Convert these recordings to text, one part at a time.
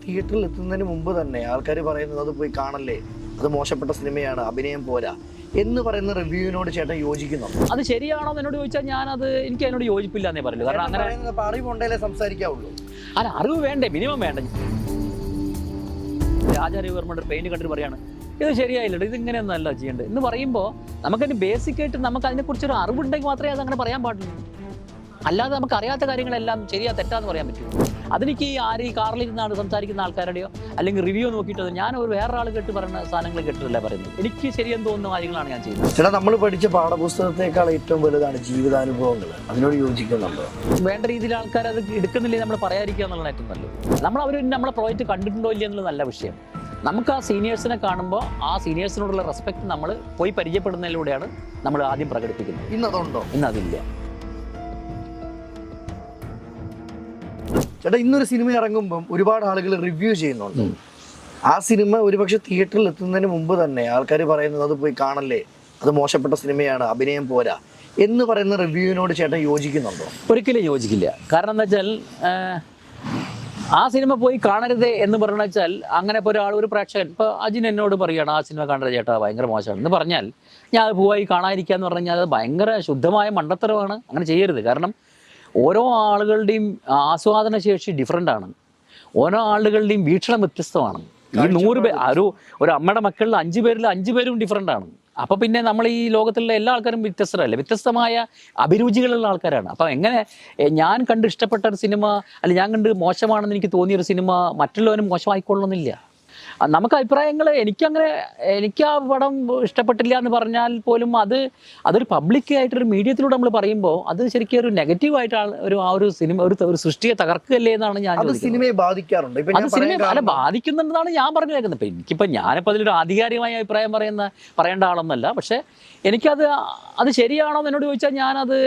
തിയേറ്ററിൽ എത്തുന്നതിന് മുമ്പ് തന്നെ ആൾക്കാർ പറയുന്നത് അത് പോയി കാണല്ലേ, അത് മോശപ്പെട്ട സിനിമയാണ്, അഭിനയം പോരാ എന്ന് പറയുന്ന റിവ്യൂവിനോട് ചേട്ടൻ യോജിക്കുന്നുണ്ടോ? അത് ശരിയാണോ എന്ന് എന്നോട് ചോദിച്ചാൽ എനിക്ക് അതിനോട് യോജിപ്പില്ല എന്നേ പറയുള്ളൂ. കാരണം അങ്ങനെ അറിവുണ്ടേലേ സംസാരിക്കാവുള്ളൂ. അല്ല, അറിവ് വേണ്ടേ, മിനിമം വേണ്ട. രാജാരവിവർമ്മയുടെ പെയിന്റ് കണ്ടിട്ട് പറയാണ് ഇത് ശരിയായില്ല, ഇതിങ്ങനെയൊന്നും അല്ല ചെയ്യേണ്ടത് എന്ന് പറയുമ്പോൾ നമുക്കതിന് ബേസിക്കായിട്ട് നമുക്ക് അതിനെക്കുറിച്ചൊരു അറിവുണ്ടെങ്കിൽ മാത്രമേ അതങ്ങനെ പറയാൻ പാടുള്ളൂ. അല്ലാതെ നമുക്ക് അറിയാത്ത കാര്യങ്ങളെല്ലാം ശരിയാ തെറ്റാന്ന് പറയാൻ പറ്റുമോ? അതെനിക്ക് ഈ കാറിലിരുന്നാണ് സംസാരിക്കുന്ന ആൾക്കാരുടെയോ അല്ലെങ്കിൽ റിവ്യൂ നോക്കിയിട്ടോ ഞാൻ വേറൊരാൾ കേട്ട് പറയുന്ന സാധനങ്ങൾ കേട്ടിട്ടല്ല പറയുന്നത്. എനിക്ക് ശരിയെന്ന് തോന്നുന്ന കാര്യങ്ങളാണ് ഞാൻ ചെയ്യുന്നത്. ചേട്ടാ, നമ്മൾ പഠിച്ച പാഠപുസ്തകത്തെക്കാൾ ഏറ്റവും വലുതാണ് ജീവിതാനുഭവങ്ങൾ. അതിനോട് യോജിക്കുന്നുണ്ടോ? വേണ്ട രീതിയിൽ ആൾക്കാർ അത് എടുക്കുന്നില്ലേ നമ്മൾ പറയാതിരിക്കുക എന്നുള്ളതാണ് ഏറ്റവും നല്ലത്. നമ്മളെ പ്രോജക്റ്റ് കണ്ടിട്ടുണ്ടോ ഇല്ല എന്നുള്ള നല്ല വിഷയം. നമുക്ക് ആ സീനിയേഴ്സിനെ കാണുമ്പോൾ ആ സീനിയേഴ്സിനോടുള്ള റെസ്പെക്ട് നമ്മൾ പോയി പരിചയപ്പെടുന്നതിലൂടെയാണ് നമ്മൾ ആദ്യം പ്രകടിപ്പിക്കുന്നത്. ഇന്നതുണ്ടോ? ഇന്നതില്ല. ചേട്ടാ, ഇന്നൊരു സിനിമ ഇറങ്ങുമ്പം ഒരുപാട് ആളുകൾ റിവ്യൂ ചെയ്യുന്നുണ്ട്. ആ സിനിമ ഒരുപക്ഷെ തിയേറ്ററിൽ എത്തുന്നതിന് മുമ്പ് തന്നെ ആൾക്കാർ പറയുന്നത് അത് പോയി കാണല്ലേ, അത് മോശപ്പെട്ട സിനിമയാണ്, അഭിനയം പോരാ എന്ന് പറയുന്ന റിവ്യൂവിനോട് ചേട്ടൻ യോജിക്കുന്നുണ്ടോ? ഒരിക്കലും യോജിക്കില്ല. കാരണം എന്താ വെച്ചാൽ ആ സിനിമ പോയി കാണരുത് എന്ന് പറഞ്ഞു വെച്ചാൽ അങ്ങനെ ഇപ്പോൾ ഒരു പ്രേക്ഷകൻ ഇപ്പോൾ അജിൻ എന്നോട് പറയുകയാണ് ആ സിനിമ കാണരുത് ചേട്ടാ ഭയങ്കര മോശമാണ് എന്ന് പറഞ്ഞാൽ ഞാൻ അത് പോയി കാണാതിരിക്കുക എന്ന് പറഞ്ഞാൽ അത് ഭയങ്കര ശുദ്ധമായ മണ്ടത്തരമാണ്. അങ്ങനെ ചെയ്യരുത്. കാരണം ഓരോ ആളുകളുടെയും ആസ്വാദന ശേഷി ഡിഫറൻ്റ് ആണ്. ഓരോ ആളുകളുടെയും വീക്ഷണം വ്യത്യസ്തമാണ്. ഈ 100 പേർ ഒരു അമ്മയുടെ മക്കളിൽ 5 പേരിൽ 5 പേരും ഡിഫറൻ്റ് ആണ്. അപ്പോൾ പിന്നെ നമ്മൾ ഈ ലോകത്തുള്ള എല്ലാ ആൾക്കാരും വ്യത്യസ്തരല്ലേ, വ്യത്യസ്തമായ അഭിരുചികളുള്ള ആൾക്കാരാണ്. അപ്പോൾ എങ്ങനെ ഞാൻ കണ്ട് ഇഷ്ടപ്പെട്ട ഒരു സിനിമ അല്ലെങ്കിൽ ഞാൻ കണ്ട് മോശമാണെന്ന് എനിക്ക് തോന്നിയൊരു സിനിമ മറ്റുള്ളവരും മോശമായിക്കൊള്ളണമെന്നില്ല. നമുക്ക് അഭിപ്രായങ്ങൾ എനിക്ക് ആ പടം ഇഷ്ടപ്പെട്ടില്ല എന്ന് പറഞ്ഞാൽ പോലും അതൊരു പബ്ലിക്കായിട്ടൊരു മീഡിയത്തിലൂടെ നമ്മൾ പറയുമ്പോൾ അത് ശരിക്കും ഒരു നെഗറ്റീവായിട്ടാണ് ഒരു സിനിമ ഒരു സൃഷ്ടിയെ തകർക്കുകയല്ലേ എന്നാണ് ഞാൻ ചോദിക്കുന്നത്. സിനിമയെ ബാധിക്കാറുണ്ട്? അത് സിനിമയെ ബാധിക്കുന്നുണ്ടെന്നാണ് ഞാൻ പറഞ്ഞു കേൾക്കുന്നത്. ഇപ്പം ഞാനിപ്പോൾ അതിലൊരു ആധികാരികമായ അഭിപ്രായം പറയേണ്ട ആളൊന്നല്ല. പക്ഷേ അത് ശരിയാണോ എന്ന് എന്നോട് ചോദിച്ചാൽ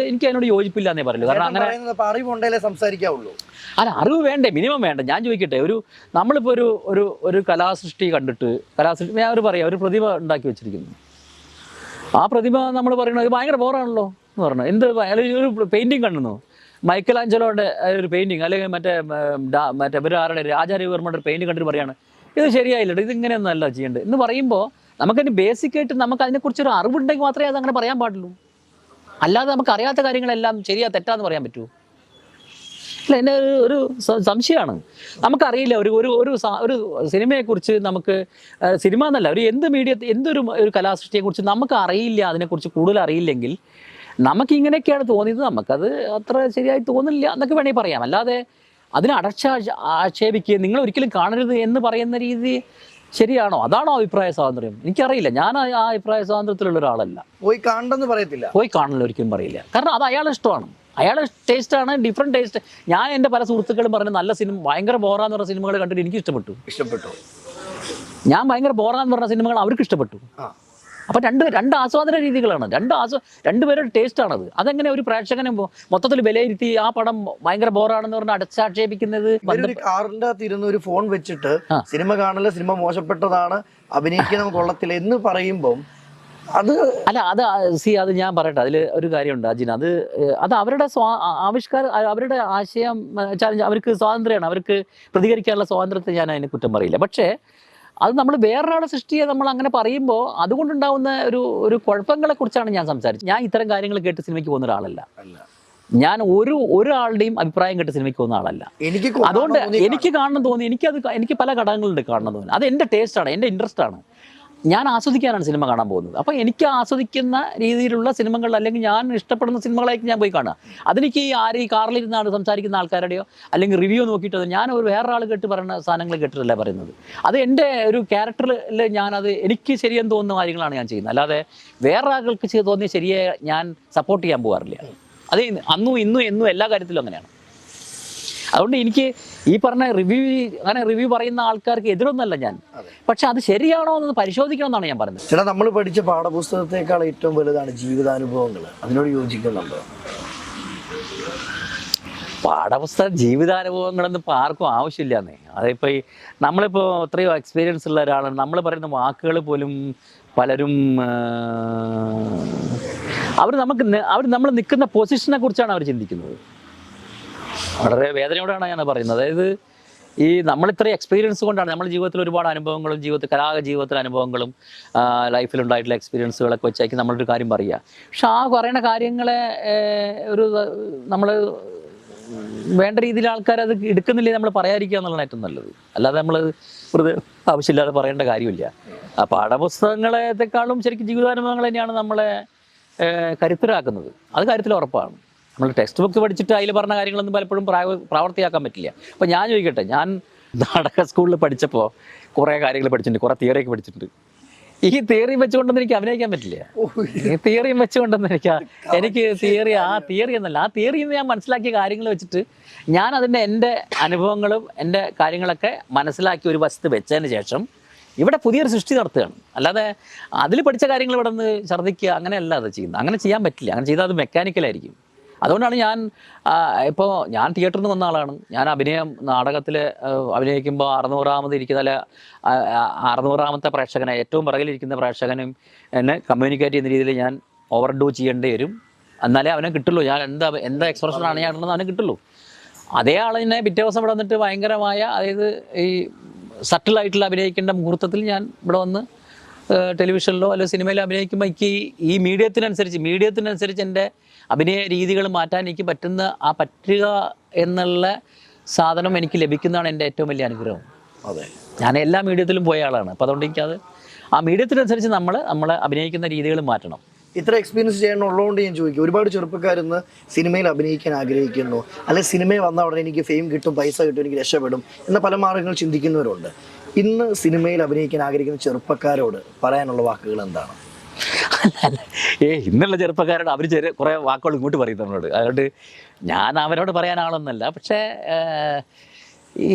എനിക്ക് അതിനോട് യോജിപ്പില്ല എന്നേ പറയുള്ളൂ. കാരണം അങ്ങനെ അറിവുണ്ടേലേ സംസാരിക്കാവുള്ളൂ. അല്ല, അറിവ് വേണ്ടേ, മിനിമം വേണ്ട. ഞാൻ ചോദിക്കട്ടെ, നമ്മളിപ്പോൾ ഒരു കലാസൃഷ്ടി കണ്ടിട്ട് ഞാൻ ഒരു പ്രതിഭ ഉണ്ടാക്കി വെച്ചിരിക്കുന്നു. ആ പ്രതിഭ നമ്മൾ പറയണത് ഭയങ്കര ബോറാണല്ലോ എന്ന് പറഞ്ഞു. ഒരു പെയിൻറ്റിങ് കണ്ടുന്നു, മൈക്കൽ ആഞ്ചലോയുടെ ഒരു പെയിൻറ്റിങ് അല്ലെങ്കിൽ മറ്റേ ആരുടെ രാജാരവിവർമ്മയുടെ ഒരു പെയിൻറ്റിങ് കണ്ടിട്ട് പറയാണ് ഇത് ശരിയായില്ല, ഇതിങ്ങനെയൊന്നും അല്ല ചെയ്യേണ്ടത് എന്ന് പറയുമ്പോൾ നമുക്കതിന് ബേസിക്കായിട്ട് നമുക്ക് അതിനെക്കുറിച്ചൊരു അറിവുണ്ടെങ്കിൽ മാത്രമേ അതങ്ങനെ പറയാൻ പാടുള്ളൂ. അല്ലാതെ നമുക്ക് അറിയാത്ത കാര്യങ്ങളെല്ലാം ശരിയാ തെറ്റാന്ന് പറയാൻ പറ്റുമോ? അല്ല, എൻ്റെ ഒരു സംശയമാണ്. നമുക്കറിയില്ല ഒരു സിനിമയെക്കുറിച്ച് നമുക്ക് സിനിമ എന്നല്ല എന്തൊരു കലാസൃഷ്ടിയെക്കുറിച്ച് നമുക്ക് അറിയില്ല, അതിനെക്കുറിച്ച് കൂടുതൽ അറിയില്ലെങ്കിൽ നമുക്കിങ്ങനെയൊക്കെയാണ് തോന്നിയത്, നമുക്കത് അത്ര ശരിയായി തോന്നില്ല എന്നൊക്കെ വേണമെങ്കിൽ പറയാം. അല്ലാതെ അതിനെ ആക്ഷേപിക്കുക നിങ്ങൾ ഒരിക്കലും കാണരുത് എന്ന് പറയുന്ന രീതി ശരിയാണോ? അതാണോ അഭിപ്രായ സ്വാതന്ത്ര്യം? എനിക്കറിയില്ല. ഞാൻ ആ അഭിപ്രായ സ്വാതന്ത്ര്യത്തിലുള്ള ഒരാളല്ല. പോയി കാണണമെന്ന് പറയത്തില്ല, പോയി കാണണമെന്ന് ഒരിക്കലും പറയില്ല. കാരണം അത് അയാളുടെ ഇഷ്ടമാണ്, അയാളുടെ ടേസ്റ്റാണ്, ഡിഫറെൻറ്റ് ടേസ്റ്റ്. ഞാൻ എൻ്റെ പല സുഹൃത്തുക്കളും പറഞ്ഞ നല്ല സിനിമ ഭയങ്കര ബോറാന്ന് പറഞ്ഞ സിനിമകൾ കണ്ടിട്ട് എനിക്ക് ഇഷ്ടപ്പെട്ടു. ഞാൻ ഭയങ്കര ബോറാന്ന് പറഞ്ഞ സിനിമകൾ അവർക്ക് ഇഷ്ടപ്പെട്ടു. അപ്പം രണ്ട് ആസ്വാദന രീതികളാണ്, രണ്ടുപേരുടെ ടേസ്റ്റാണത്. അതെങ്ങനെ ഒരു പ്രേക്ഷകനെ മൊത്തത്തിൽ വിലയിരുത്തി ആ പടം ഭയങ്കര ബോറാണെന്ന് പറഞ്ഞ് അടച്ചാക്ഷേപിക്കുന്നത്? കാറിൻ്റെ അകത്തിരുന്ന് ഒരു ഫോൺ വെച്ചിട്ട് സിനിമ കാണല, സിനിമ മോശപ്പെട്ടതാണ്, അഭിനയിക്കാൻ കൊള്ളത്തില്ല എന്ന് പറയുമ്പോൾ അത് ഞാൻ പറയട്ടെ, അതിൽ ഒരു കാര്യമുണ്ട് അജിൻ. അത് അവരുടെ അവരുടെ ആശയം അവർക്ക് സ്വാതന്ത്ര്യമാണ്, അവർക്ക് പ്രതികരിക്കാനുള്ള സ്വാതന്ത്ര്യത്തെ ഞാൻ അതിനെ കുറ്റം പറയില്ല. പക്ഷേ അത് നമ്മൾ വേറൊരാളുടെ സൃഷ്ടിയെ നമ്മൾ അങ്ങനെ പറയുമ്പോൾ അതുകൊണ്ടുണ്ടാവുന്ന ഒരു കുഴപ്പങ്ങളെ കുറിച്ചാണ് ഞാൻ സംസാരിച്ചത്. ഞാൻ ഇത്തരം കാര്യങ്ങൾ കേട്ട് സിനിമയ്ക്ക് പോകുന്ന ഒരാളല്ല. ഞാൻ ഒരാളുടെയും അഭിപ്രായം കേട്ട് സിനിമയ്ക്ക് പോകുന്ന ആളല്ല. അതുകൊണ്ട് എനിക്ക് കാണണം തോന്നി, എനിക്ക് പല ഘടകങ്ങളുണ്ട് കാണണം തോന്നി. അത് എൻ്റെ ടേസ്റ്റാണ്, എൻ്റെ ഇൻട്രസ്റ്റ് ആണ്. ഞാൻ ആസ്വദിക്കാനാണ് സിനിമ കാണാൻ പോകുന്നത്. അപ്പോൾ എനിക്ക് ആസ്വദിക്കുന്ന രീതിയിലുള്ള സിനിമകൾ അല്ലെങ്കിൽ ഞാൻ ഇഷ്ടപ്പെടുന്ന സിനിമകളായിരിക്കും ഞാൻ പോയി കാണുക. അതെനിക്ക് ഈ കാറിലിരുന്നാണ് സംസാരിക്കുന്ന ആൾക്കാരുടെയോ അല്ലെങ്കിൽ റിവ്യൂ നോക്കിയിട്ടോ ഞാൻ വേറൊരാൾ കേട്ട് പറയുന്ന സാധനങ്ങൾ കേട്ടിട്ടല്ല പറയുന്നത്. അത് എൻ്റെ ഒരു ക്യാരക്ടറിൽ എനിക്ക് ശരിയെന്ന് തോന്നുന്ന കാര്യങ്ങളാണ് ഞാൻ ചെയ്യുന്നത്. അല്ലാതെ വേറൊരാൾക്ക് തോന്നിയ ശരിയെ ഞാൻ സപ്പോർട്ട് ചെയ്യാൻ പോകാറില്ല. അത് അന്നും ഇന്നും എന്നും എല്ലാ കാര്യത്തിലും അങ്ങനെയാണ്. അതുകൊണ്ട് എനിക്ക് ഈ പറഞ്ഞ റിവ്യൂ പറയുന്ന ആൾക്കാർക്ക് എതിരൊന്നല്ല ഞാൻ. പക്ഷെ അത് ശരിയാണോ എന്ന് പരിശോധിക്കണം എന്നാണ് ഞാൻ പറയുന്നത്. ചേട്ടാ, നമ്മൾ പഠിച്ച പാഠപുസ്തകത്തെക്കാൾ ഏറ്റവും വലുതാണ് ജീവിതാനുഭവങ്ങൾ. അതിനോട് യോജിക്കുന്നുണ്ടോ? പാഠപുസ്തകം ജീവിതാനുഭവങ്ങളൊന്നും ഇപ്പോൾ ആർക്കും ആവശ്യമില്ലാന്നേ. അതിപ്പോൾ നമ്മളിപ്പോൾ എത്രയോ എക്സ്പീരിയൻസ് ഉള്ള ഒരാളാണ്. നമ്മൾ പറയുന്ന വാക്കുകൾ പോലും പലരും നമ്മൾ നിൽക്കുന്ന പൊസിഷനെ കുറിച്ചാണ് അവർ ചിന്തിക്കുന്നത്. വളരെ വേദനയോടാണ് ഞാൻ പറയുന്നത്. അതായത് ഈ നമ്മളിത്രയും എക്സ്പീരിയൻസ് കൊണ്ടാണ് നമ്മുടെ ജീവിതത്തിൽ ഒരുപാട് അനുഭവങ്ങളും ജീവിതത്തിലെ അനുഭവങ്ങളും ലൈഫിലുണ്ടായിട്ടുള്ള എക്സ്പീരിയൻസുകളൊക്കെ വെച്ചായിരിക്കും നമ്മളൊരു കാര്യം പറയുക. പക്ഷെ ആ പറയുന്ന കാര്യങ്ങളെ ഒരു നമ്മൾ വേണ്ട രീതിയിൽ ആൾക്കാർ അത് എടുക്കുന്നില്ലേ നമ്മൾ പറയാതിരിക്കുക എന്നുള്ളതാണ് ഏറ്റവും നല്ലത്. അല്ലാതെ നമ്മൾ വെറുതെ ആവശ്യമില്ലാതെ പറയേണ്ട കാര്യമില്ല. ആ പാഠപുസ്തകങ്ങളെക്കാളും ശരിക്കും ജീവിതാനുഭവങ്ങൾ തന്നെയാണ് നമ്മളെ കരുത്തരാക്കുന്നത്. അത് കാര്യത്തിൽ ഉറപ്പാണ്. നമ്മൾ ടെക്സ്റ്റ് ബുക്ക് പഠിച്ചിട്ട് അതിൽ പറഞ്ഞ കാര്യങ്ങളൊന്നും പലപ്പോഴും പ്രാവർത്തിയാക്കാൻ പറ്റില്ല. അപ്പോൾ ഞാൻ ചോദിക്കട്ടെ, ഞാൻ നാടക സ്കൂളിൽ പഠിച്ചപ്പോൾ കുറേ കാര്യങ്ങൾ പഠിച്ചിട്ടുണ്ട്, കുറേ തിയറിയൊക്കെ പഠിച്ചിട്ടുണ്ട്. ഈ തിയറി വെച്ചുകൊണ്ടൊന്നും എനിക്ക് അഭിനയിക്കാൻ പറ്റില്ല. ഈ തിയറിയും വെച്ചുകൊണ്ടൊന്നും എനിക്ക് തിയറി എന്നല്ല, ആ തിയറിയിൽ നിന്ന് ഞാൻ മനസ്സിലാക്കിയ കാര്യങ്ങൾ വെച്ചിട്ട് ഞാൻ അതിൻ്റെ എൻ്റെ അനുഭവങ്ങളും എൻ്റെ കാര്യങ്ങളൊക്കെ മനസ്സിലാക്കി ഒരു വശത്ത് വെച്ചതിന് ശേഷം ഇവിടെ പുതിയൊരു സൃഷ്ടി നടത്തുകയാണ്. അല്ലാതെ അതിൽ പഠിച്ച കാര്യങ്ങൾ ഇവിടെ നിന്ന് ഛർദ്ദിക്കുക അങ്ങനെയല്ല അത് ചെയ്യുന്നത്. അങ്ങനെ ചെയ്യാൻ പറ്റില്ല. അങ്ങനെ ചെയ്താൽ അത് മെക്കാനിക്കലായിരിക്കും. അതുകൊണ്ടാണ് ഞാൻ തിയേറ്ററിൽ നിന്ന് വന്ന ആളാണ്. ഞാൻ നാടകത്തിൽ അഭിനയിക്കുമ്പോൾ 600ാമത്തെ പ്രേക്ഷകനെ, ഏറ്റവും പുറകിലിരിക്കുന്ന പ്രേക്ഷകനും എന്നെ കമ്മ്യൂണിക്കേറ്റ് ചെയ്യുന്ന രീതിയിൽ ഞാൻ ഓവർഡൂ ചെയ്യേണ്ടി വരും. എന്നാലേ അവനെ കിട്ടുള്ളൂ. ഞാൻ എന്താ എക്സ്പ്രഷനാണ് ഞാൻ ഇടുന്നത് അവനെ കിട്ടുള്ളൂ. അതേ ആളിനെ പിറ്റേ ദിവസം ഇവിടെ വന്നിട്ട് ഭയങ്കരമായ, അതായത് ഈ സട്ടിലായിട്ടുള്ള അഭിനയിക്കേണ്ട മുഹൂർത്തത്തിൽ ഞാൻ ഇവിടെ വന്ന് ടെലിവിഷനിലോ അല്ലെങ്കിൽ സിനിമയിലോ അഭിനയിക്കുമ്പോൾ എനിക്ക് ഈ മീഡിയത്തിനനുസരിച്ച് എൻ്റെ അഭിനയ രീതികൾ മാറ്റാൻ എനിക്ക് പറ്റുക എന്നുള്ള സാധനം എനിക്ക് ലഭിക്കുന്നതാണ് എൻ്റെ ഏറ്റവും വലിയ അനുഗ്രഹം. അതെ, ഞാൻ എല്ലാ മീഡിയത്തിലും പോയ ആളാണ്. അപ്പോൾ അതുകൊണ്ട് എനിക്കത് ആ മീഡിയത്തിനനുസരിച്ച് നമ്മൾ അഭിനയിക്കുന്ന രീതികൾ മാറ്റണം. ഇത്ര എക്സ്പീരിയൻസ് ചെയ്യണമുള്ളതുകൊണ്ട് ഞാൻ ചോദിക്കും, ഒരുപാട് ചെറുപ്പക്കാരിന്ന് സിനിമയിൽ അഭിനയിക്കാൻ ആഗ്രഹിക്കുന്നു, അല്ലെങ്കിൽ സിനിമയിൽ വന്ന ഉടനെ എനിക്ക് ഫെയിം കിട്ടും, പൈസ കിട്ടും, എനിക്ക് രക്ഷപ്പെടും എന്ന പല മാർഗ്ഗങ്ങൾ ചിന്തിക്കുന്നവരുണ്ട്. ഇന്ന് സിനിമയിൽ അഭിനയിക്കാൻ ആഗ്രഹിക്കുന്ന ചെറുപ്പക്കാരോട് പറയാനുള്ള വാക്കുകൾ എന്താണ്? ഇന്നുള്ള ചെറുപ്പക്കാരോട് അവർ കുറേ വാക്കുകൾ ഇങ്ങോട്ട് പറയും നമ്മളോട്. അതുകൊണ്ട് ഞാൻ അവരോട് പറയാൻ ആളൊന്നല്ല. പക്ഷേ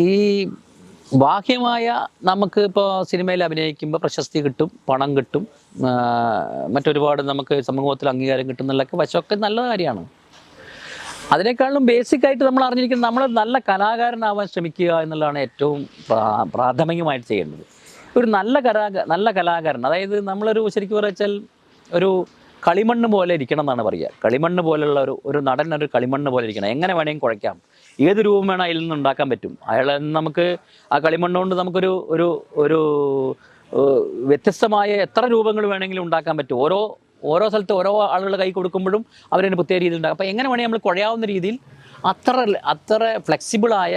ഈ ബാഹ്യമായ നമുക്ക് ഇപ്പോൾ സിനിമയിൽ അഭിനയിക്കുമ്പോൾ പ്രശസ്തി കിട്ടും, പണം കിട്ടും, മറ്റൊരുപാട് നമുക്ക് സമൂഹത്തിൽ അംഗീകാരം കിട്ടും എന്നുള്ളതൊക്കെ വശമൊക്കെ നല്ല കാര്യമാണ്. അതിനേക്കാളും ബേസിക്കായിട്ട് നമ്മൾ അറിഞ്ഞിരിക്കുന്നത് നമ്മൾ നല്ല കലാകാരനാവാൻ ശ്രമിക്കുക എന്നുള്ളതാണ് ഏറ്റവും പ്രാഥമികമായിട്ട് ചെയ്യേണ്ടത്. ഒരു നല്ല കലാകാരൻ, അതായത് നമ്മളൊരു ശരിക്കും വെച്ചാൽ ഒരു കളിമണ്ണ് പോലെ ഇരിക്കണം എന്നാണ് പറയുക. കളിമണ്ണ് പോലുള്ള ഒരു നടൻ ഒരു കളിമണ്ണ് പോലെ ഇരിക്കണം. എങ്ങനെ വേണമെങ്കിൽ കുഴയ്ക്കാം, ഏത് രൂപം വേണം അതിൽ നിന്ന് ഉണ്ടാക്കാൻ പറ്റും. നമുക്ക് ആ കളിമണ്ണ് കൊണ്ട് നമുക്കൊരു ഒരു ഒരു വ്യത്യസ്തമായ എത്ര രൂപങ്ങൾ വേണമെങ്കിലും ഉണ്ടാക്കാൻ പറ്റും. ഓരോ സ്ഥലത്ത് ഓരോ ആളുകളുടെ കൈ കൊടുക്കുമ്പോഴും അവരതിന് പ്രത്യേക രീതിയിൽ ഉണ്ടാകും. അപ്പോൾ എങ്ങനെ വേണമെങ്കിൽ നമ്മൾ കുഴയാവുന്ന രീതിയിൽ അത്ര ഫ്ലെക്സിബിളായ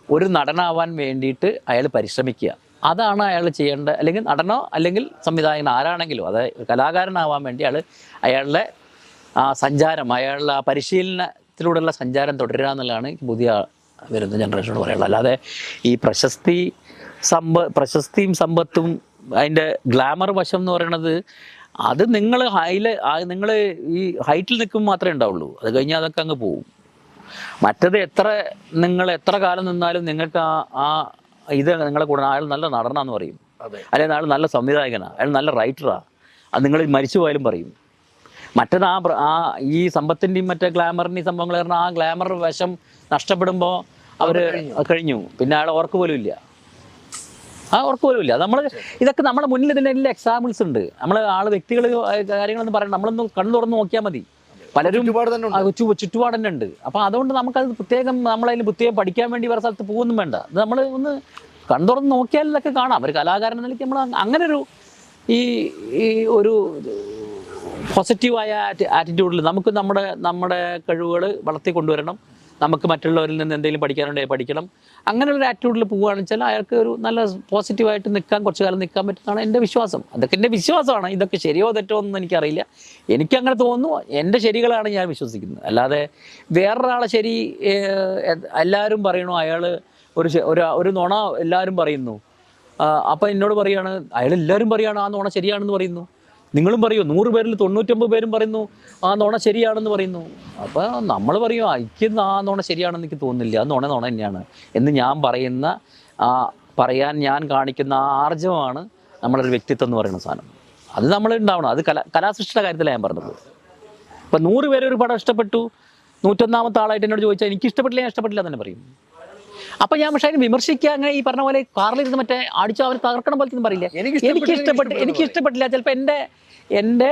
ഒരു നടനാവാൻ വേണ്ടിയിട്ട് അയാൾ പരിശ്രമിക്കുക. അതാണ് അയാൾ ചെയ്യേണ്ട. അല്ലെങ്കിൽ നടനോ അല്ലെങ്കിൽ സംവിധായകൻ ആരാണെങ്കിലും, അത് കലാകാരനാവാൻ വേണ്ടി അയാളുടെ സഞ്ചാരം, അയാളുടെ ആ പരിശീലനത്തിലൂടെയുള്ള സഞ്ചാരം തുടരുക എന്നുള്ളതാണ് പുതിയ വരുന്ന ജനറേഷനോട് പറയാനുള്ളത്. അല്ലാതെ ഈ പ്രശസ്തിയും സമ്പത്തും അതിൻ്റെ ഗ്ലാമർ വശം എന്ന് പറയുന്നത് അത് നിങ്ങൾ ഈ ഹൈറ്റിൽ നിൽക്കുമ്പോൾ മാത്രമേ ഉണ്ടാവുള്ളൂ. അത് കഴിഞ്ഞാൽ അതൊക്കെ അങ്ങ് പോവും. മറ്റത് നിങ്ങൾ എത്ര കാലം നിന്നാലും നിങ്ങൾക്ക് ഇത് നിങ്ങളെ കൂടെ അയാൾ നല്ല നടനാന്ന് പറയും, അല്ലെങ്കിൽ അയാൾ നല്ല സംവിധായകനാണ്, അയാൾ നല്ല റൈറ്ററാണ്, അത് നിങ്ങൾ മരിച്ചു പോയാലും പറയും. മറ്റത് ഈ സമ്പത്തിൻ്റെയും മറ്റേ ഗ്ലാമറിൻ്റെയും സംഭവങ്ങൾ പറഞ്ഞാൽ ആ ഗ്ലാമർ വശം നഷ്ടപ്പെടുമ്പോൾ അവർ കഴിഞ്ഞു, പിന്നെ അയാൾ ഓർക്ക് പോലും ഇല്ല. ഇതൊക്കെ നമ്മുടെ മുന്നിൽ ഇതിൻ്റെ എല്ലാ എക്സാമ്പിൾസ് ഉണ്ട്. നമ്മൾ വ്യക്തികൾ കാര്യങ്ങളൊന്നും പറയണം, നമ്മളൊന്ന് കണ്ണു തുറന്ന് നോക്കിയാൽ മതി. പലരും ചുറ്റുപാട് തന്നെ ഉണ്ട്. അപ്പോൾ അതുകൊണ്ട് നമുക്കത് നമ്മളതിന് പ്രത്യേകം പഠിക്കാൻ വേണ്ടി വേറെ സ്ഥലത്ത് പോകുന്നും വേണ്ട. അത് നമ്മൾ ഒന്ന് കണ്ണു തുറന്ന് നോക്കിയാൽ ഇതൊക്കെ കാണാം. ഒരു കലാകാരൻ നിലയ്ക്ക് നമ്മൾ അങ്ങനെ ഒരു പോസിറ്റീവായ ആറ്റിറ്റ്യൂഡിൽ നമുക്ക് നമ്മുടെ കഴിവുകൾ വളർത്തിക്കൊണ്ടുവരണം. നമുക്ക് മറ്റുള്ളവരിൽ നിന്ന് എന്തെങ്കിലും പഠിക്കാനുണ്ടെങ്കിൽ പഠിക്കണം. അങ്ങനെയുള്ള ആറ്റിറ്റ്യൂഡിൽ പോവുകയാണെന്ന് വെച്ചാൽ അയാൾക്ക് ഒരു നല്ല പോസിറ്റീവായിട്ട് കുറച്ച് കാലം നിൽക്കാൻ പറ്റുന്നതാണ് എൻ്റെ വിശ്വാസം. അതൊക്കെ എൻ്റെ വിശ്വാസമാണ്. ഇതൊക്കെ ശരിയോ തെറ്റോ ഒന്നും എനിക്കറിയില്ല. എനിക്കങ്ങനെ തോന്നുന്നു. എൻ്റെ ശരികളാണ് ഞാൻ വിശ്വസിക്കുന്നത്. അല്ലാതെ വേറൊരാളെ ശരി എല്ലാവരും പറയണു, അയാൾ ഒരു നുണ എല്ലാവരും പറയുന്നു, അപ്പം എന്നോട് പറയുകയാണ്, എല്ലാവരും പറയുകയാണ് ആ നുണ ശരിയാണെന്ന് പറയുന്നു. നിങ്ങളും പറയൂ, 100 പേരിൽ 99 പേരും പറയുന്നു ആ നുണ ശരിയാണെന്ന് പറയുന്നു. അപ്പോൾ നമ്മൾ പറയും എനിക്ക് ആ നുണ ശരിയാണെന്ന് എനിക്ക് തോന്നുന്നില്ല, ആ നുണ തന്നെയാണ് എന്ന് പറയാൻ ഞാൻ കാണിക്കുന്ന ആർജവമാണ് നമ്മളൊരു വ്യക്തിത്വം എന്ന് പറയുന്ന സാധനം. അത് നമ്മൾ ഉണ്ടാവണം. അത് കലാസൃഷ്ടിയുടെ കാര്യത്തിലാണ് ഞാൻ പറഞ്ഞത്. ഇപ്പം 100 പേര് ഒരു പടം ഇഷ്ടപ്പെട്ടു, 101ാമത്തെ ആളായിട്ട് എന്നോട് ചോദിച്ചാൽ എനിക്ക് ഇഷ്ടപ്പെട്ടില്ല, ഞാൻ ഇഷ്ടപ്പെട്ടില്ല തന്നെ പറയും. അപ്പം ഞാൻ പക്ഷേ അതിന് വിമർശിക്കുക, അങ്ങനെ ഈ പറഞ്ഞ പോലെ കാറിലിരുന്ന് മറ്റേ അടിച്ചോ അവന് തകർക്കണം പോലത്തെ പറയില്ല. എനിക്ക് ഇഷ്ടപ്പെട്ടില്ല. ചിലപ്പോൾ എൻ്റെ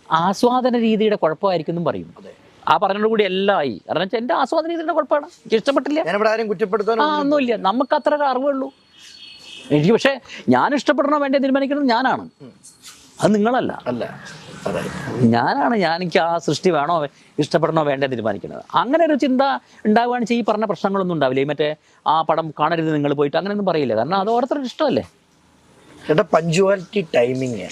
ആസ്വാദന രീതിയുടെ കുഴപ്പമായിരിക്കും എന്നും പറയും. ആ പറഞ്ഞോട് കൂടി എല്ലാം ആയി. കാരണം വെച്ചാൽ എൻ്റെ ആസ്വാദന രീതിയുടെ കുഴപ്പമാണ്, എനിക്ക് ഇഷ്ടപ്പെട്ടില്ല. ഞാനിവിടെ ആരും കുറ്റപ്പെടുത്താനോ ഒന്നുമില്ല, നമുക്ക് അത്ര അറിവുള്ളൂ. എനിക്ക് പക്ഷേ ഞാൻ ഇഷ്ടപ്പെടണോ വേണ്ടേ തീരുമാനിക്കുന്നത് ഞാനാണ്, അത് നിങ്ങളല്ല. അല്ല, ഞാനാണ്. എനിക്ക് ആ സൃഷ്ടി വേണോ ഇഷ്ടപ്പെടണോ വേണ്ടേ തീരുമാനിക്കുന്നത്. അങ്ങനെ ഒരു ചിന്ത ഉണ്ടാവുകയാണെന്ന് വെച്ചാൽ ഈ പറഞ്ഞ പ്രശ്നങ്ങളൊന്നും ഉണ്ടാവില്ല. ഈ മറ്റേ ആ പടം കാണരുത് നിങ്ങൾ പോയിട്ട് അങ്ങനെയൊന്നും പറയില്ല, കാരണം അത് ഓരോരുത്തരുടെ ഇഷ്ടമല്ലേ. ചേട്ടാ, പഞ്ച്വാലിറ്റി, ടൈമിങ്,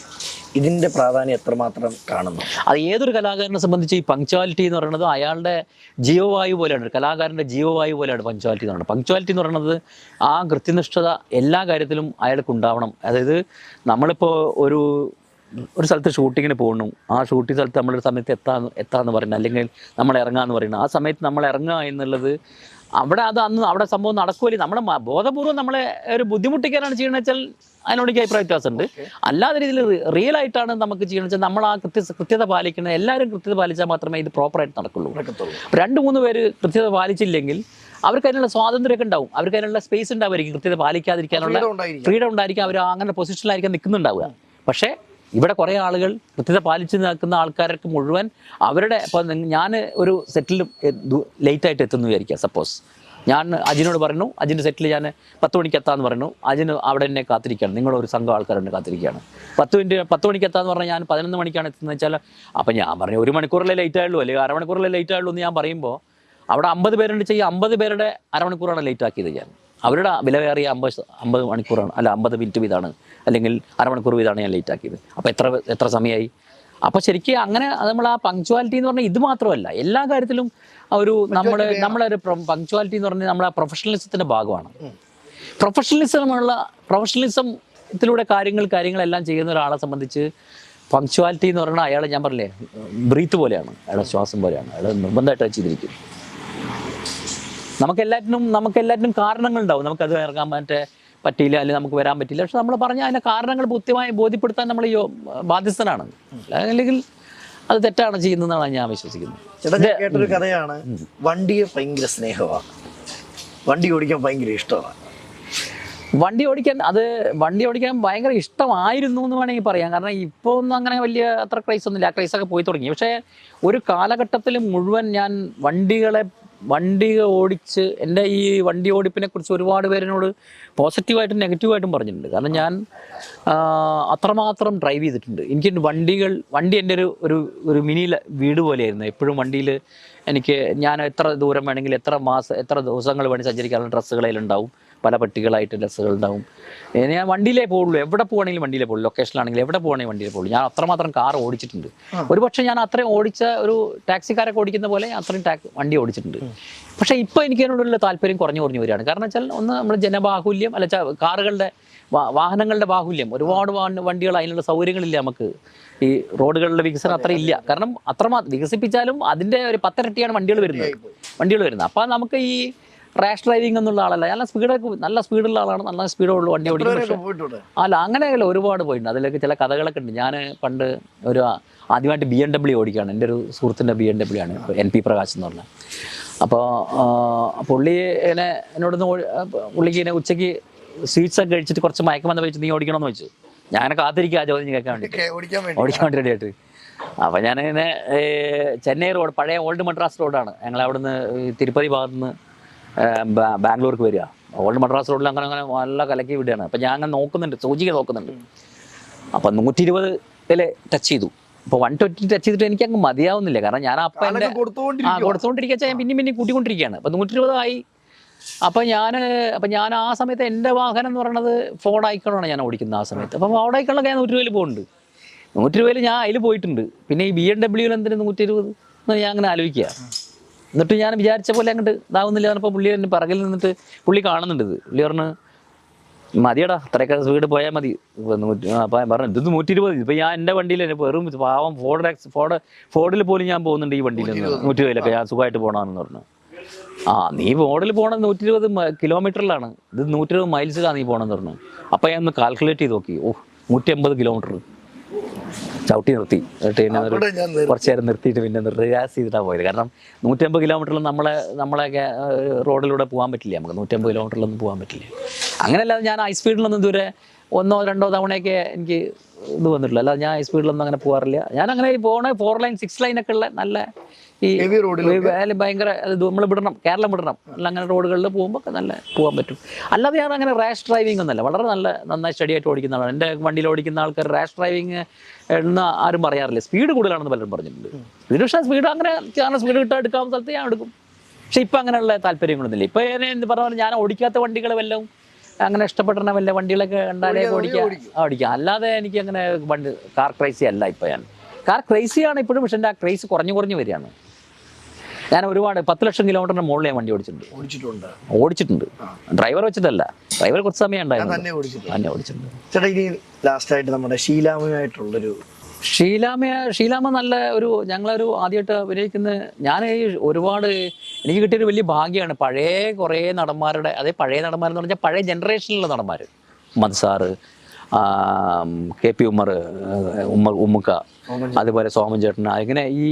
ഇതിന്റെ പ്രാധാന്യം എത്രമാത്രം കാണുന്നു? അത് ഏതൊരു കലാകാരനെ സംബന്ധിച്ച് ഈ പങ്ക്ച്വാലിറ്റി എന്ന് പറയുന്നത് അയാളുടെ ജീവവായു പോലെയാണ്, ഒരു കലാകാരൻ്റെ ജീവവായു പോലെയാണ് പങ്ക്ച്വാലിറ്റി എന്ന് പറയുന്നത്. പങ്ക്ച്വാലിറ്റി എന്ന് പറയുന്നത് ആ കൃത്യനിഷ്ഠത എല്ലാ കാര്യത്തിലും അയാൾക്ക് ഉണ്ടാവണം. അതായത് നമ്മളിപ്പോൾ ഒരു സ്ഥലത്ത് ഷൂട്ടിങ്ങിന് പോകുന്നു, ആ ഷൂട്ടിംഗ് സ്ഥലത്ത് നമ്മളൊരു സമയത്ത് എത്താന്ന് പറയുന്നത്, അല്ലെങ്കിൽ നമ്മൾ ഇറങ്ങാമെന്ന് പറയുന്നത്, ആ സമയത്ത് നമ്മൾ ഇറങ്ങുക എന്നുള്ളത് അവിടെ അവിടെ സംഭവം നടക്കുമല്ലേ. നമ്മളെ ബോധപൂർവ്വം നമ്മളെ ഒരു ബുദ്ധിമുട്ടിക്കാനാണ് ചെയ്യണമെന്ന് വെച്ചാൽ അതിനോട് എനിക്ക് അഭിപ്രായ വ്യത്യാസമുണ്ട്. അല്ലാതെ രീതിയിൽ റിയൽ ആയിട്ടാണ് നമുക്ക് ചെയ്യണമെന്ന് വെച്ചാൽ നമ്മൾ ആ കൃത്യത പാലിക്കുന്നത്, എല്ലാവരും കൃത്യത പാലിച്ചാൽ മാത്രമേ ഇത് പ്രോപ്പറായിട്ട് നടക്കുള്ളൂ. 2-3 പേര് കൃത്യത പാലിച്ചില്ലെങ്കിൽ അവർക്ക് അതിനുള്ള സ്വാതന്ത്ര്യമൊക്കെ ഉണ്ടാവും, അവർക്ക് അതിനുള്ള സ്പേസ് ഉണ്ടാവുമായിരിക്കും, കൃത്യത പാലിക്കാതിരിക്കാനുള്ള ഫ്രീഡം ഉണ്ടായിരിക്കും, അവർ അങ്ങനെ പൊസിഷനിലായിരിക്കും നിൽക്കുന്നുണ്ടാവുക. പക്ഷേ ഇവിടെ കുറേ ആളുകൾ കൃത്യത പാലിച്ച് നിൽക്കുന്ന ആൾക്കാർക്ക് മുഴുവൻ അവരുടെ, ഇപ്പം ഞാൻ ഒരു സെറ്റിൽ ലേറ്റായിട്ട് എത്തുന്നു വിചാരിക്കുക. സപ്പോസ് ഞാൻ അജിനോട് പറഞ്ഞു, അജിൻ്റെ സെറ്റിൽ ഞാൻ 10 മണിക്ക് എത്താമെന്ന് പറഞ്ഞു, അജിന് അവിടെ എന്നെ കാത്തിരിക്കുകയാണ്, നിങ്ങളൊരു സംഘം ആൾക്കാരെന്നെ കാത്തിരിക്കുകയാണ്. 10 മണിക്ക് എത്താമെന്ന് പറഞ്ഞാൽ ഞാൻ 11 മണിക്കാണ് എത്തുന്നത് വെച്ചാൽ, അപ്പം ഞാൻ പറഞ്ഞു 1 മണിക്കൂറിലെ ലേറ്റ് ആയുള്ളൂ, അല്ലെങ്കിൽ അരമണിക്കൂറിലെ ലേറ്റ് ആയുള്ളൂ എന്ന് ഞാൻ പറയുമ്പോൾ അവിടെ 50 പേരുണ്ട് ചെയ്യുക, 50 പേരുടെ അരമണിക്കൂറാണ് ലേറ്റ് ആക്കിയത് ഞാൻ. അവരുടെ വിലവേറിയ 50 മണിക്കൂറാണ്, അല്ല 50 മിനിറ്റ് വീതമാണ്, അല്ലെങ്കിൽ അരമണിക്കൂർ വീതമാണ് ഞാൻ ലേറ്റ് ആക്കിയത്. അപ്പോൾ എത്ര സമയമായി? അപ്പോൾ ശരിക്കും അങ്ങനെ നമ്മൾ ആ പങ്ക്ച്വാലിറ്റി എന്ന് പറഞ്ഞാൽ ഇത് മാത്രമല്ല, എല്ലാ കാര്യത്തിലും ഒരു നമ്മളൊരു പങ്ക്ച്വാലിറ്റി എന്ന് പറഞ്ഞാൽ നമ്മളെ പ്രൊഫഷണലിസത്തിൻ്റെ ഭാഗമാണ്. പ്രൊഫഷണലിസത്തിലൂടെ കാര്യങ്ങളെല്ലാം ചെയ്യുന്ന ഒരാളെ സംബന്ധിച്ച് പങ്ക്ച്വാലിറ്റി എന്ന് പറഞ്ഞാൽ അയാൾ, ഞാൻ പറഞ്ഞില്ലേ, ബ്രീത്ത് പോലെയാണ്, അയാളുടെ ശ്വാസം പോലെയാണ്, അയാൾ നിർബന്ധമായിട്ട് ചെയ്തിരിക്കും. നമുക്കെല്ലാറ്റിനും കാരണങ്ങളുണ്ടാവും. നമുക്കത് ഇറങ്ങാൻ പറ്റിയില്ല, അല്ലെങ്കിൽ നമുക്ക് വരാൻ പറ്റില്ല. പക്ഷെ നമ്മൾ പറഞ്ഞാൽ അതിൻ്റെ കാരണങ്ങൾ കൃത്യമായി ബോധ്യപ്പെടുത്താൻ നമ്മൾ ബാധ്യസ്ഥനാണ്, അല്ലെങ്കിൽ അത് തെറ്റാണ് ചെയ്യുന്നതെന്നാണ് ഞാൻ വിശ്വസിക്കുന്നത്. ചേട്ടാ, ഞാൻ കേട്ടൊരു കഥയാണ്, വണ്ടിയെ ഭയങ്കര സ്നേഹമാണ്, വണ്ടി ഓടിക്കാൻ ഭയങ്കര ഇഷ്ടമാണ്. വണ്ടി ഓടിക്കാൻ ഭയങ്കര ഇഷ്ടമായിരുന്നു എന്ന് വേണമെങ്കിൽ പറയാം. കാരണം ഇപ്പോൾ ഒന്നും അങ്ങനെ വലിയ അത്ര ക്രൈസ് ഒന്നുമില്ല, ആ ക്രൈസൊക്കെ പോയി തുടങ്ങി. പക്ഷേ ഒരു കാലഘട്ടത്തിൽ മുഴുവൻ ഞാൻ വണ്ടി ഓടിച്ച് എൻ്റെ ഈ വണ്ടി ഓടിപ്പിനെ കുറിച്ച് ഒരുപാട് പേരിനോട് പോസിറ്റീവായിട്ടും നെഗറ്റീവായിട്ടും പറഞ്ഞിട്ടുണ്ട്. കാരണം ഞാൻ അത്രമാത്രം ഡ്രൈവ് ചെയ്തിട്ടുണ്ട്. എനിക്ക് വണ്ടി എൻ്റെ ഒരു മിനി വീട് പോലെയായിരുന്നു. എപ്പോഴും വണ്ടിയിൽ ഞാൻ എത്ര ദൂരം വേണമെങ്കിൽ എത്ര ദിവസങ്ങൾ വേണമെങ്കിൽ സഞ്ചരിക്കാനുള്ള ഡ്രസ്സുകളിലുണ്ടാവും, പല പെട്ടികളായിട്ട് ഡ്രസ്സുകളുണ്ടാവും. ഞാൻ വണ്ടിയിലേ പോകുള്ളൂ, എവിടെ പോകുകയാണെങ്കിലും വണ്ടിയിലേ പോകുള്ളൂ, ലൊക്കേഷനിലാണെങ്കിലും എവിടെ പോകുകയാണെങ്കിൽ വണ്ടിയിലേ പോകുള്ളൂ. ഞാൻ അത്രമാത്രം കാർ ഓടിച്ചിട്ടുണ്ട്. ഒരുപക്ഷെ ഞാൻ അത്രയും ഓടിച്ച ഒരു ടാക്സിക്കാരൊക്കെ ഓടിക്കുന്ന പോലെ അത്രയും വണ്ടി ഓടിച്ചിട്ടുണ്ട്. പക്ഷേ ഇപ്പോൾ എനിക്ക് അതിനോടുള്ള താല്പര്യം കുറഞ്ഞു വരികയാണ്. കാരണം വെച്ചാൽ ഒന്ന് നമ്മൾ ജനബാഹുല്യം, കാറുകളുടെ വാഹനങ്ങളുടെ ബാഹുല്യം, ഒരുപാട് വണ്ടികൾ, അതിനുള്ള സൗകര്യങ്ങളില്ല നമുക്ക്. ഈ റോഡുകളുടെ വികസനം അത്ര ഇല്ല. കാരണം അത്രമാത്രം വികസിപ്പിച്ചാലും അതിൻ്റെ ഒരു 10 ഇരട്ടിയാണ് വണ്ടികൾ വരുന്നത്. അപ്പോൾ നമുക്ക് ഈ റാഷ് ഡ്രൈവിംഗ് എന്നുള്ള ആളല്ല, നല്ല സ്പീഡുള്ള ആളാണ്, നല്ല സ്പീഡുള്ള വണ്ടി ഓടിക്കുന്നത്. അല്ല, അങ്ങനെയല്ല, ഒരുപാട് പോയിട്ടുണ്ട്. അതിലേക്ക് ചില കഥകളൊക്കെ ഉണ്ട്. ഞാൻ പണ്ട് ആദ്യമായിട്ട് BMW ഓടിക്കുകയാണ്. എൻ്റെ ഒരു സുഹൃത്തിൻ്റെ BMW ആണ്, NP പ്രകാശ് എന്ന് പറഞ്ഞാൽ. അപ്പോൾ പുള്ളിക്ക് ഉച്ചയ്ക്ക് സ്വീറ്റ്സൊക്കെ കഴിച്ചിട്ട് കുറച്ച് മയക്കം വന്ന് വെച്ച്, നീ ഓടിക്കണമെന്ന് വെച്ചു. ഞാൻ കാത്തിരിക്കുക ആ ചോദ്യം കേൾക്കാൻ വേണ്ടി, ഓടിക്കാൻ വേണ്ടി റെഡിയായിട്ട്. അപ്പോൾ ഞാനിങ്ങനെ ചെന്നൈ റോഡ്, പഴയ ഓൾഡ് മദ്രാസ് റോഡാണ്, ഞങ്ങൾ അവിടുന്ന് തിരുപ്പതി ഭാഗത്തു നിന്ന് ബാംഗ്ലൂർക്ക് വരിക. ഓൾഡ് മദ്രാസ് റോഡിൽ അങ്ങനെ നല്ല കലക്കി വിടുകയാണ്. അപ്പം ഞാൻ അങ്ങനെ നോക്കുന്നുണ്ട്, സൂചിക നോക്കുന്നുണ്ട്. അപ്പം 120 ടച്ച് ചെയ്തു. അപ്പോൾ 120 ടച്ച് ചെയ്തിട്ട് എനിക്ക് അങ്ങ് മതിയാവുന്നില്ല. കാരണം ഞാൻ അപ്പം എൻ്റെ കൊടുത്തുകൊണ്ടിരിക്കുക, ഞാൻ പിന്നെയും കൂട്ടിക്കൊണ്ടിരിക്കുകയാണ്. അപ്പം 120 ആയി. അപ്പം ഞാൻ ആ സമയത്ത് എൻ്റെ വാഹനം എന്ന് പറയുന്നത് ഫോർഡ് ഐക്കണാണ് ഞാൻ ഓടിക്കുന്നത് ആ സമയത്ത്. അപ്പം ഫോർഡ് ഐക്കണിലൊക്കെ ഞാൻ 120 പോകുന്നുണ്ട്. 120 ഞാൻ അതിൽ പോയിട്ടുണ്ട്. പിന്നെ ഈ BMW എന്തിന് 120 എന്ന് ഞാൻ അങ്ങനെ ആലോചിക്കുക. എന്നിട്ട് ഞാൻ വിചാരിച്ച പോലെ അങ്ങോട്ട് ഇതാവുന്നില്ല. പറഞ്ഞപ്പോൾ പുള്ളി എൻ്റെ പിറകിൽ നിന്നിട്ട് പുള്ളി കാണുന്നുണ്ട്. പുള്ളി പറഞ്ഞു, മതിയടാ, അത്രയൊക്കെ സ്പീഡ് പോയാൽ മതി. അപ്പം പറഞ്ഞു, ഇത് 120. ഇപ്പം ഞാൻ എൻ്റെ വണ്ടിയിൽ വെറും പാവം ഫോർഡിൽ പോലും ഞാൻ പോകുന്നുണ്ട് ഈ വണ്ടിയിൽ നിന്ന് 120 ഞാൻ സുഖമായിട്ട് പോകണമെന്ന് പറഞ്ഞു. നീ ഫോർഡിൽ പോകണം 120 കിലോമീറ്ററിലാണ്, ഇത് 120 മൈൽസിലാണ് നീ പോകണമെന്ന് പറഞ്ഞു. അപ്പം ഞാൻ ഒന്ന് കാൽക്കുലേറ്റ് ചെയ്ത് നോക്കി, 180 കിലോമീറ്റർ ചവിട്ടി നിർത്തി. കുറച്ച് നേരം നിർത്തിയിട്ട് പിന്നെ റിലാക്സ് ചെയ്തിട്ടാണ് പോയത്. കാരണം 150 കിലോമീറ്ററിലും നമ്മളെയൊക്കെ റോഡിലൂടെ പോകാൻ പറ്റില്ല, നമുക്ക് 150 കിലോമീറ്ററിലൊന്നും പോകാൻ പറ്റില്ല. അങ്ങനെയല്ലാതെ ഞാൻ ഹൈ സ്പീഡിലൊന്നും ഇതുവരെ 1-2 തവണയൊക്കെ എനിക്ക് ഇത് വന്നിട്ടില്ല. അല്ലാതെ ഞാൻ ഹൈ സ്പീഡിലൊന്നും അങ്ങനെ പോകാറില്ല. ഞാൻ അങ്ങനെ പോകണേ 4 ലൈൻ 6 ലൈനൊക്കെ ഉള്ള നല്ല ഈ ഹെവി റോഡിലൊക്കെ ഭയങ്കര നമ്മൾ വിടണം, കേരളം വിടണം അല്ല, അങ്ങനെ റോഡുകളിൽ പോകുമ്പോൾ നല്ല പോകാൻ പറ്റും. അല്ലാതെ ഞാൻ അങ്ങനെ റാഷ് ഡ്രൈവിംഗ് ഒന്നല്ല, വളരെ നന്നായി സ്റ്റഡി ആയിട്ട് ഓടിക്കുന്ന ആളാണ്. എൻ്റെ വണ്ടിയിൽ ഓടിക്കുന്ന ആൾക്കാർ റാഷ് ഡ്രൈവിംഗ് എന്ന് ആരും പറയാറില്ല. സ്പീഡ് കൂടുതലാണെന്ന് പലരും പറഞ്ഞിട്ടുണ്ട്. സ്പീഡ്, പക്ഷേ സ്പീഡ് അങ്ങനെ സ്പീഡ് കിട്ടാൻ എടുക്കാവുന്ന സ്ഥലത്ത് ഞാൻ എടുക്കും. പക്ഷേ ഇപ്പം അങ്ങനെയുള്ള താല്പര്യങ്ങളൊന്നുമില്ല. ഇപ്പോൾ എന്ത് പറഞ്ഞാൽ ഞാൻ ഓടിക്കാത്ത വണ്ടികൾ വല്ലതും അങ്ങനെ ഇഷ്ടപ്പെടുന്ന വല്ല വണ്ടികളൊക്കെ കണ്ടാലേ ഓടിക്കാം. അല്ലാതെ എനിക്ക് അങ്ങനെ കാർ ക്രൈസി അല്ല ഇപ്പം. ഞാൻ കാർ ക്രൈസിയാണ് ഇപ്പോഴും, പക്ഷേ എൻ്റെ ആ ക്രൈസ് കുറഞ്ഞു വരികയാണ്. ഞാൻ ഒരുപാട് 10 ലക്ഷം കിലോമീറ്ററിന് മുകളിൽ ഞാൻ വണ്ടി ഓടിച്ചിട്ടുണ്ട്. ഡ്രൈവർ വെച്ചിട്ടല്ല, ഡ്രൈവർ കുറച്ച് സമയം ഉണ്ടായിരുന്നു, തന്നെ ഓടിച്ചിട്ടുണ്ട്. ചേട്ടാ, ഇനി ലാസ്റ്റ് ആയിട്ട് നമ്മുടെ ഷീലാമയായിട്ടുള്ളൊരു ഷീലാമ നല്ല ഒരു, ഞങ്ങളൊരു ആദ്യമായിട്ട് അഭിനയിക്കുന്ന, ഞാൻ ഒരുപാട് എനിക്ക് കിട്ടിയൊരു വലിയ ഭാഗ്യമാണ്. കുറേ നടന്മാരുടെ, അതേ പഴയ നടന്മാരെന്ന് പറഞ്ഞാൽ പഴയ ജനറേഷനിലുള്ള നടന്മാർ, മദ്സാറ്, KP ഉമ്മക്ക, അതുപോലെ സോമൻ ചേട്ടൻ, ഇങ്ങനെ ഈ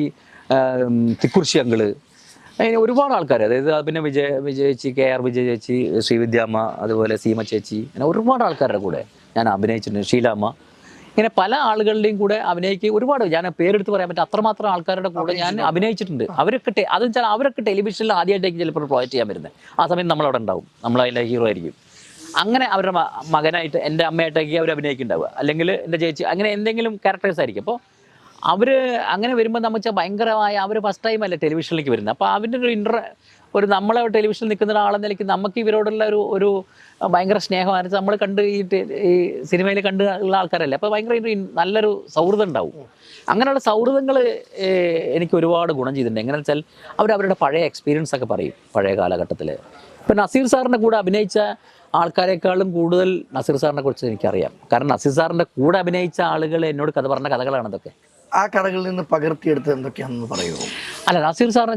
തിക്കുറിശി അങ്കിള്, അങ്ങനെ ഒരുപാട് ആൾക്കാർ. അതായത് പിന്നെ വിജയേച്ചി, KR വിജയ ചേച്ചി, ശ്രീവിദ്യാമ്മ, അതുപോലെ സീമ ചേച്ചി, അങ്ങനെ ഒരുപാട് ആൾക്കാരുടെ കൂടെ ഞാൻ അഭിനയിച്ചിട്ടുണ്ട്. ഷീലാമ്മ, ഇങ്ങനെ പല ആളുകളുടെയും കൂടെ അഭിനയിക്കുക ഒരുപാട്, ഞാൻ പേരെടുത്ത് പറയാൻ പറ്റും അത്രമാത്രം ആൾക്കാരുടെ കൂടെ ഞാൻ അഭിനയിച്ചിട്ടുണ്ട്. അതെന്ന് വെച്ചാൽ അവരൊക്കെ ടെലിവിഷനിൽ ആദ്യമായിട്ടേക്ക് ചിലപ്പോൾ പ്രൊജക്റ്റ് ചെയ്യാൻ വരുന്നത്. ആ സമയം നമ്മളവിടെ ഉണ്ടാവും, നമ്മളതിൻ്റെ ഹീറോ ആയിരിക്കും. അങ്ങനെ അവരുടെ മകനായിട്ട്, എൻ്റെ അമ്മയായിട്ടൊക്കെ അവർ അഭിനയിക്കുന്നുണ്ടാവുക, അല്ലെങ്കിൽ എൻ്റെ ചേച്ചി, അങ്ങനെ എന്തെങ്കിലും ക്യാരക്ടേഴ്സ് ആയിരിക്കും. അപ്പോൾ അവർ അങ്ങനെ വരുമ്പോൾ നമ്മൾ വെച്ചാൽ ഭയങ്കരമായ, അവർ ഫസ്റ്റ് ടൈം അല്ലേ ടെലിവിഷനിലേക്ക് വരുന്നത്. അപ്പോൾ അവൻ്റെ ഒരു നമ്മളെ ടെലിവിഷനിൽ നിൽക്കുന്ന ഒരാളെന്ന നിലയ്ക്ക് നമുക്ക് ഇവരോടുള്ള ഒരു ഭയങ്കര സ്നേഹമാണ്. നമ്മൾ കണ്ട് ഈ സിനിമയിൽ കണ്ട് ഉള്ള ആൾക്കാരല്ലേ, അപ്പോൾ ഭയങ്കര നല്ലൊരു സൗഹൃദം ഉണ്ടാവും. അങ്ങനെയുള്ള സൗഹൃദങ്ങൾ എനിക്ക് ഒരുപാട് ഗുണം ചെയ്തിട്ടുണ്ട്. എങ്ങനെയാണെന്ന് വെച്ചാൽ അവരുടെ പഴയ എക്സ്പീരിയൻസ് ഒക്കെ പറയും, പഴയ കാലഘട്ടത്തിൽ. ഇപ്പം നസീർ സാറിൻ്റെ കൂടെ അഭിനയിച്ച ആൾക്കാരെക്കാളും കൂടുതൽ നസീർ സാറിനെ കുറിച്ച് എനിക്കറിയാം. കാരണം നസീർ സാറിൻ്റെ കൂടെ അഭിനയിച്ച ആളുകൾ എന്നോട് കഥ പറഞ്ഞ കഥകളാണ് അതൊക്കെ. ആ കഥകളിൽ നിന്ന് പകർത്തിയെടുത്ത് എന്തൊക്കെയാണെന്ന് പറയുമോ? അല്ല, നസീർ സാർ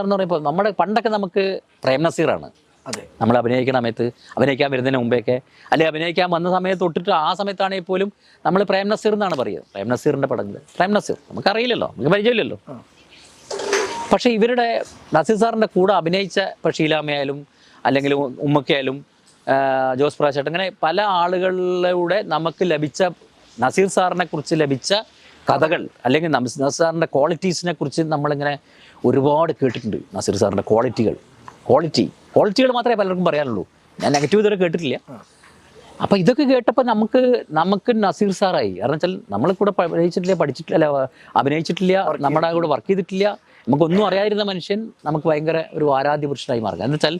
എന്ന് പറയുമ്പോൾ നമ്മുടെ പണ്ടൊക്കെ നമുക്ക് പ്രേം നസീറാണ്. അതെ, നമ്മൾ അഭിനയിക്കുന്ന സമയത്ത്, അഭിനയിക്കാൻ വരുന്നതിന് മുമ്പേയൊക്കെ, അല്ലെങ്കിൽ അഭിനയിക്കാൻ വന്ന സമയത്ത് തൊട്ടിട്ട് ആ സമയത്താണെങ്കിൽ പോലും നമ്മൾ പ്രേം നസീർ എന്നാണ് പറയുക. പ്രേം നസീറിൻ്റെ പടങ്ങൾ, പ്രേം നസീർ നമുക്കറിയില്ലല്ലോ, നമുക്ക് പരിചയമില്ലല്ലോ. പക്ഷേ ഇവരുടെ നസീർ സാറിൻ്റെ കൂടെ അഭിനയിച്ച ഇപ്പോൾ ഷീലാമ്മയായാലും അല്ലെങ്കിൽ ഉമ്മക്കയായാലും ജോസ് പ്രാശേട്ടൻ, അങ്ങനെ പല ആളുകളിലൂടെ നമുക്ക് ലഭിച്ച നസീർ സാറിനെ കുറിച്ച് ലഭിച്ച കഥകൾ, അല്ലെങ്കിൽ നസീർ സാറിൻ്റെ ക്വാളിറ്റീസിനെ കുറിച്ച് നമ്മളിങ്ങനെ ഒരുപാട് കേട്ടിട്ടുണ്ട്. നസീർ സാറിൻ്റെ ക്വാളിറ്റികൾ മാത്രമേ പലർക്കും പറയാനുള്ളൂ. ഞാൻ നെഗറ്റീവ് ഇതുവരെ കേട്ടിട്ടില്ല. അപ്പോൾ ഇതൊക്കെ കേട്ടപ്പോൾ നമുക്ക് നസീർ സാറായി. കാരണം വെച്ചാൽ നമ്മൾ കൂടെ അഭിനയിച്ചിട്ടില്ല, നമ്മുടെ കൂടെ വർക്ക് ചെയ്തിട്ടില്ല, നമുക്കൊന്നും അറിയാതിരുന്ന മനുഷ്യൻ നമുക്ക് ഭയങ്കര ഒരു ആരാധ്യ പുരുഷനായി മാറുക. എന്ന് വെച്ചാൽ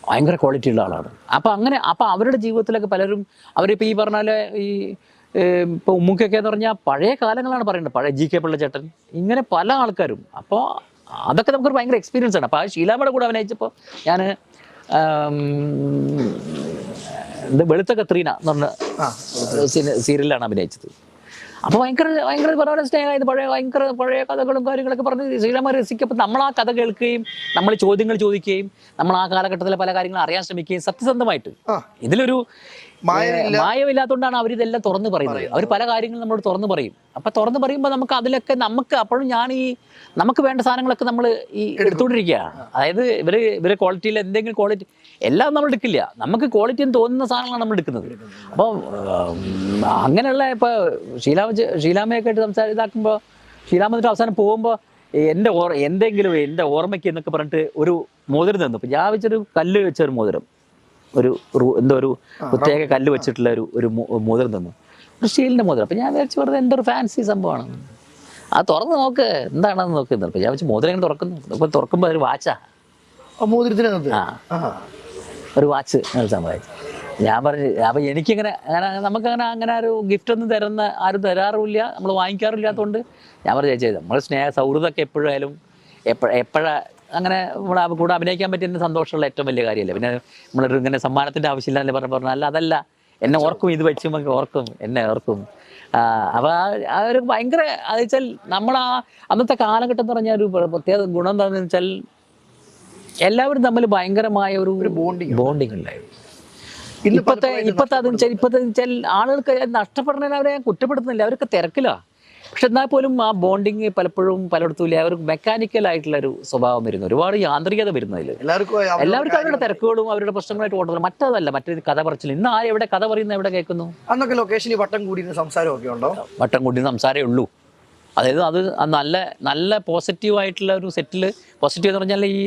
ഭയങ്കര ക്വാളിറ്റി ഉള്ള ആളാണ്. അപ്പോൾ അവരുടെ ജീവിതത്തിലൊക്കെ പലരും, അവരിപ്പോൾ ഈ പറഞ്ഞാൽ ഇപ്പോൾ ഉമ്മുക്കൊക്കെ എന്ന് പറഞ്ഞാൽ പഴയ കാലങ്ങളാണ് പറയുന്നത്, പഴയ GK പിള്ളച്ചേട്ടൻ, ഇങ്ങനെ പല ആൾക്കാരും. അപ്പോൾ അതൊക്കെ നമുക്കൊരു ഭയങ്കര എക്സ്പീരിയൻസ് ആണ്. അപ്പോൾ ആ ഷീലാമ്മയുടെ കൂടെ അഭിനയിച്ചപ്പോൾ ഞാൻ വെളുത്ത കത്രീന എന്ന് പറഞ്ഞ സീരിയലിലാണ് അഭിനയിച്ചത്. അപ്പോൾ ഭയങ്കര പറയാൻ സ്നേഹമായത്, പഴയ കഥകളും കാര്യങ്ങളൊക്കെ പറഞ്ഞ് ശ്രീരാമ രസിക്കപ്പോൾ നമ്മൾ ആ കഥ കേൾക്കുകയും നമ്മൾ ചോദ്യങ്ങൾ ചോദിക്കുകയും നമ്മൾ ആ കാലഘട്ടത്തിലെ പല കാര്യങ്ങളും അറിയാൻ ശ്രമിക്കുകയും സത്യസന്ധമായിട്ട്, ഇതിലൊരു മായമില്ലാത്തതുകൊണ്ടാണ് അവരിതെല്ലാം തുറന്ന് പറയുന്നത്. അവർ പല കാര്യങ്ങളും നമ്മളോട് തുറന്ന് പറയും. അപ്പം തുറന്ന് പറയുമ്പോൾ നമുക്ക് അപ്പോഴും നമുക്ക് വേണ്ട സാധനങ്ങളൊക്കെ നമ്മൾ ഈ എടുത്തുകൊണ്ടിരിക്കുകയാണ്. അതായത് ഇവരെ ക്വാളിറ്റിയിൽ എന്തെങ്കിലും ക്വാളിറ്റി എല്ലാം നമ്മൾ എടുക്കില്ല, നമുക്ക് ക്വാളിറ്റി എന്ന് തോന്നുന്ന സാധനങ്ങളാണ് നമ്മൾ എടുക്കുന്നത്. അപ്പോൾ അങ്ങനെയുള്ള ഇപ്പോൾ ഷീലാമയൊക്കെ ആയിട്ട് ഇതാക്കുമ്പോൾ, ഷീലാമ എന്നിട്ട് അവസാനം പോകുമ്പോൾ എൻ്റെ ഓർമ്മയ്ക്ക് എന്നൊക്കെ പറഞ്ഞിട്ട് ഒരു മോതിരം തന്നു. അപ്പോൾ ഞാൻ വെച്ചൊരു കല്ല് വെച്ചൊരു മോതിരം, ഒരു പ്രത്യേക കല്ല് വെച്ചിട്ടുള്ള ഒരു മോതിരം തന്നു, ഒരു സ്റ്റീലിൻ്റെ മോതിരം. അപ്പോൾ ഞാൻ വിചാരിച്ചു വെറുതെ എന്തൊരു ഫാൻസി സംഭവമാണ്, അത് തുറന്ന് നോക്ക് എന്താണെന്ന് നോക്കുന്നത്. അപ്പോൾ ഞാൻ വെച്ച് മോതിരം എങ്ങനെ തുറക്കുന്നു, അപ്പോൾ തുറക്കുമ്പോൾ ഒരു വാച്ചാ, മോതിരത്തിനകത്ത് ഒരു വാച്ച് സംഭവിച്ചു. ഞാൻ പറഞ്ഞു, അപ്പം എനിക്കിങ്ങനെ അങ്ങനെ ഒരു ഗിഫ്റ്റ് ഒന്നും ആരും തരാറുമില്ല, നമ്മൾ വാങ്ങിക്കാറില്ലാത്തതുകൊണ്ട് ഞാൻ പറഞ്ഞു ചേച്ചി, നമ്മൾ സൗഹൃദമൊക്കെ എപ്പോഴായാലും അങ്ങനെ നമ്മളെ കൂടെ അഭിനയിക്കാൻ പറ്റിയ സന്തോഷമുള്ള ഏറ്റവും വലിയ കാര്യമല്ലേ. പിന്നെ നമ്മളൊരു ഇങ്ങനെ സമ്മാനത്തിൻ്റെ ആവശ്യമില്ല പറഞ്ഞാൽ അതല്ല, എന്നെ ഓർക്കും, ഇത് വെച്ചുമ്പോൾ എന്നെ ഓർക്കും. അപ്പോൾ ആ ഒരു ഭയങ്കര അത് വെച്ചാൽ അന്നത്തെ കാലഘട്ടം എന്ന് പറഞ്ഞാൽ ഒരു പ്രത്യേക ഗുണം എന്താണെന്ന് വെച്ചാൽ എല്ലാവരും തമ്മിൽ ഭയങ്കരമായ ഒരു ബോണ്ടിങ് ഉണ്ടായിരുന്നു. ഇപ്പോഴത്തെ ആളുകൾക്ക് നഷ്ടപ്പെടുന്നതിന് അവരെ കുറ്റപ്പെടുത്തുന്നില്ല, അവരൊക്കെ തിരക്കിലാണ്. പക്ഷെ എന്നാൽ പോലും ആ ബോണ്ടിങ് പലപ്പോഴും പലയിടത്തും ഇല്ല, ഒരു മെക്കാനിക്കൽ ആയിട്ടുള്ള ഒരു സ്വഭാവം വരുന്നു, ഒരുപാട് യാന്ത്രികത വരുന്നതിൽ. എല്ലാവർക്കും അവരുടെ തിരക്കുകളും അവരുടെ പ്രശ്നങ്ങളായിട്ട് ഓടുന്നത്. മറ്റൊരു കഥ പറച്ചില്ല. ഇന്ന് എവിടെ കഥ പറയുന്നത്, എവിടെ കേൾക്കുന്നു? അന്നൊക്കെ ലൊക്കേഷനിൽ വട്ടം കൂടി സംസാരമൊക്കെ ഉണ്ടോ? വട്ടം കൂടി സംസാരമേ ഉള്ളൂ. അതായത് അത് നല്ല നല്ല പോസിറ്റീവായിട്ടുള്ള ഒരു സെറ്റിൽ, പോസിറ്റീവ് എന്ന് പറഞ്ഞാൽ ഈ